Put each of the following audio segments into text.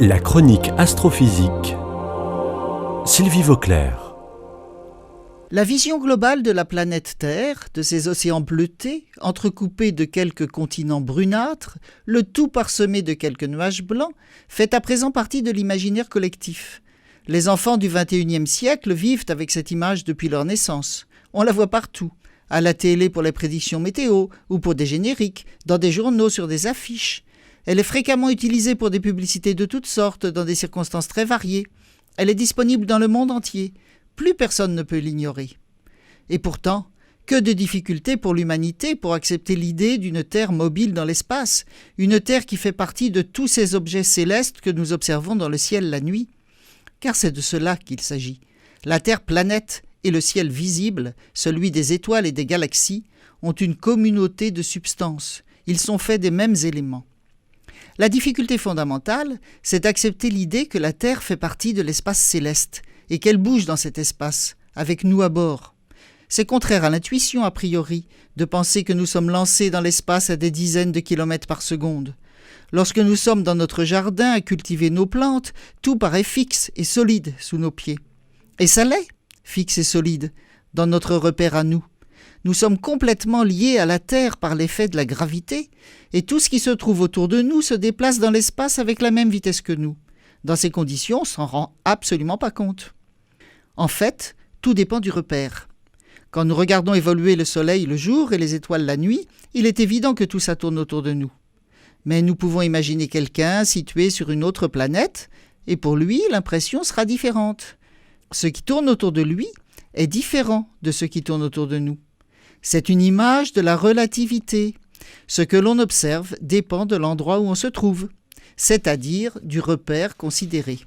La chronique astrophysique. Sylvie Vauclair. La vision globale de la planète Terre, de ses océans bleutés, entrecoupés de quelques continents brunâtres, le tout parsemé de quelques nuages blancs, fait à présent partie de l'imaginaire collectif. Les enfants du XXIe siècle vivent avec cette image depuis leur naissance. On la voit partout, à la télé pour les prédictions météo ou pour des génériques, dans des journaux sur des affiches. Elle est fréquemment utilisée pour des publicités de toutes sortes, dans des circonstances très variées. Elle est disponible dans le monde entier. Plus personne ne peut l'ignorer. Et pourtant, que de difficultés pour l'humanité pour accepter l'idée d'une Terre mobile dans l'espace, une Terre qui fait partie de tous ces objets célestes que nous observons dans le ciel la nuit. Car c'est de cela qu'il s'agit. La Terre-planète et le ciel visible, celui des étoiles et des galaxies, ont une communauté de substances. Ils sont faits des mêmes éléments. La difficulté fondamentale, c'est d'accepter l'idée que la Terre fait partie de l'espace céleste et qu'elle bouge dans cet espace, avec nous à bord. C'est contraire à l'intuition a priori de penser que nous sommes lancés dans l'espace à des dizaines de kilomètres par seconde. Lorsque nous sommes dans notre jardin à cultiver nos plantes, tout paraît fixe et solide sous nos pieds. Et ça l'est, fixe et solide, dans notre repère à nous. Nous sommes complètement liés à la Terre par l'effet de la gravité, et tout ce qui se trouve autour de nous se déplace dans l'espace avec la même vitesse que nous. Dans ces conditions, on ne s'en rend absolument pas compte. En fait, tout dépend du repère. Quand nous regardons évoluer le Soleil le jour et les étoiles la nuit, il est évident que tout ça tourne autour de nous. Mais nous pouvons imaginer quelqu'un situé sur une autre planète, et pour lui, l'impression sera différente. Ce qui tourne autour de lui est différent de ce qui tourne autour de nous. C'est une image de la relativité. Ce que l'on observe dépend de l'endroit où on se trouve, c'est-à-dire du repère considéré.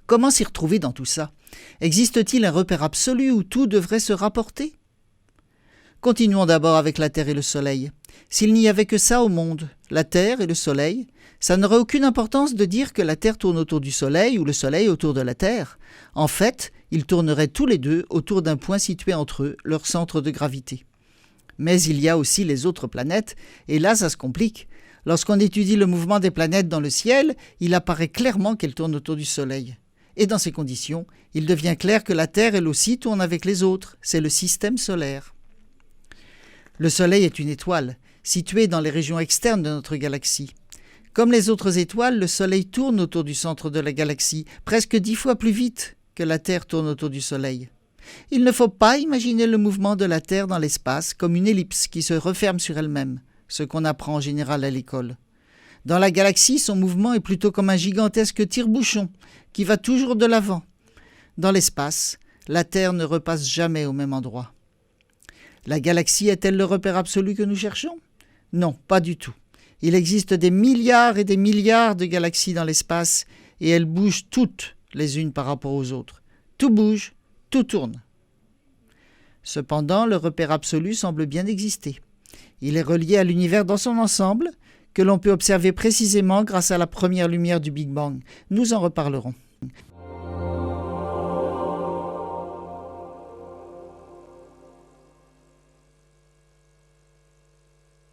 Comment s'y retrouver dans tout ça ? Existe-t-il un repère absolu où tout devrait se rapporter ? Continuons d'abord avec la Terre et le Soleil. S'il n'y avait que ça au monde, la Terre et le Soleil, ça n'aurait aucune importance de dire que la Terre tourne autour du Soleil ou le Soleil autour de la Terre. En fait, ils tourneraient tous les deux autour d'un point situé entre eux, leur centre de gravité. Mais il y a aussi les autres planètes, et là ça se complique. Lorsqu'on étudie le mouvement des planètes dans le ciel, il apparaît clairement qu'elles tournent autour du Soleil. Et dans ces conditions, il devient clair que la Terre, elle aussi, tourne avec les autres. C'est le système solaire. Le Soleil est une étoile, située dans les régions externes de notre galaxie. Comme les autres étoiles, le Soleil tourne autour du centre de la galaxie, presque 10 fois plus vite que la Terre tourne autour du Soleil. Il ne faut pas imaginer le mouvement de la Terre dans l'espace comme une ellipse qui se referme sur elle-même, ce qu'on apprend en général à l'école. Dans la galaxie, son mouvement est plutôt comme un gigantesque tire-bouchon qui va toujours de l'avant. Dans l'espace, la Terre ne repasse jamais au même endroit. La galaxie est-elle le repère absolu que nous cherchons ? Non, pas du tout. Il existe des milliards et des milliards de galaxies dans l'espace et elles bougent toutes les unes par rapport aux autres. Tout bouge, tout tourne. Cependant, le repère absolu semble bien exister. Il est relié à l'univers dans son ensemble, que l'on peut observer précisément grâce à la première lumière du Big Bang. Nous en reparlerons.